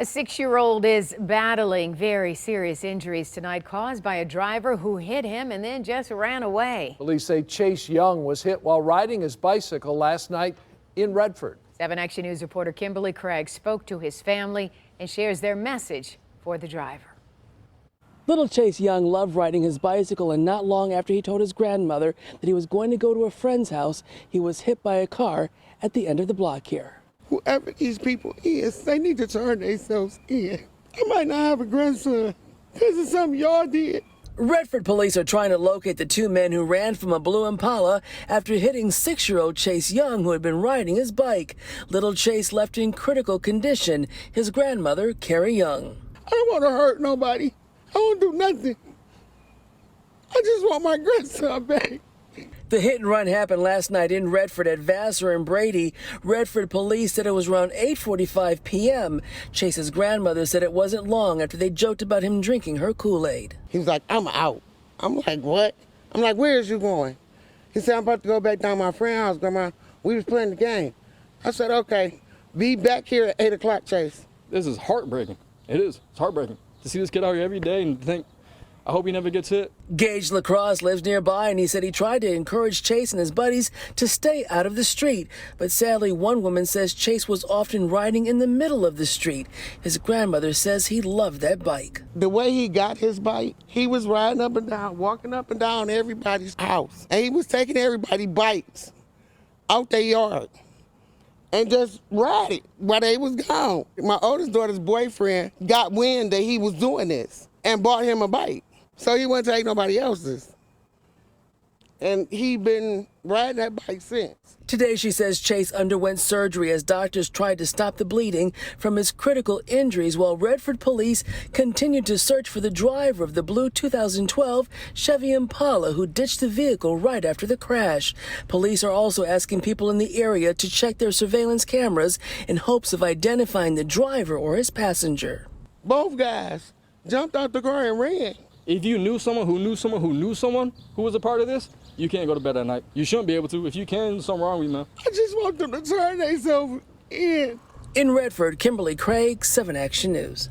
A 6-year-old is battling very serious injuries tonight caused by a driver who hit him and then just ran away. Police say Chase Young was hit while riding his bicycle last night in Redford. 7 Action News reporter Kimberly Craig spoke to his family and shares their message for the driver. Little Chase Young loved riding his bicycle, and not long after he told his grandmother that he was going to go to a friend's house, he was hit by a car at the end of the block here. Whoever these people is, they need to turn themselves in. I might not have a grandson because of something y'all did. Redford police are trying to locate the 2 men who ran from a blue Impala after hitting 6-year-old Chase Young, who had been riding his bike. Little Chase left in critical condition. His grandmother, Carrie Young. I don't want to hurt nobody. I won't do nothing. I just want my grandson back. The hit and run happened last night in Redford at Vassar and Brady. Redford police said it was around 8:45 p.m. Chase's grandmother said it wasn't long after they joked about him drinking her Kool-Aid. He was like, I'm out. I'm like, what? I'm like, where is you going? He said, I'm about to go back down to my friend's house, Grandma. We was playing the game. I said, okay, be back here at 8 o'clock, Chase. This is heartbreaking. It is. It's heartbreaking to see this kid out here every day and think, I hope he never gets hit. Gage Lacrosse lives nearby, and he said he tried to encourage Chase and his buddies to stay out of the street. But sadly, one woman says Chase was often riding in the middle of the street. His grandmother says he loved that bike. The way he got his bike, he was riding up and down, walking up and down everybody's house. And he was taking everybody's bikes out their yard and just ride it while they was gone. My oldest daughter's boyfriend got wind that he was doing this and bought him a bike. So he wouldn't take nobody else's. And he been riding that bike since. Today, she says Chase underwent surgery as doctors tried to stop the bleeding from his critical injuries, while Redford police continued to search for the driver of the blue 2012 Chevy Impala who ditched the vehicle right after the crash. Police are also asking people in the area to check their surveillance cameras in hopes of identifying the driver or his passenger. Both guys jumped out the car and ran. If you knew someone who knew someone who knew someone who was a part of this, you can't go to bed at night. You shouldn't be able to. If you can, there's something wrong with you, man. I just want them to turn themselves in. In Redford, Kimberly Craig, 7 Action News.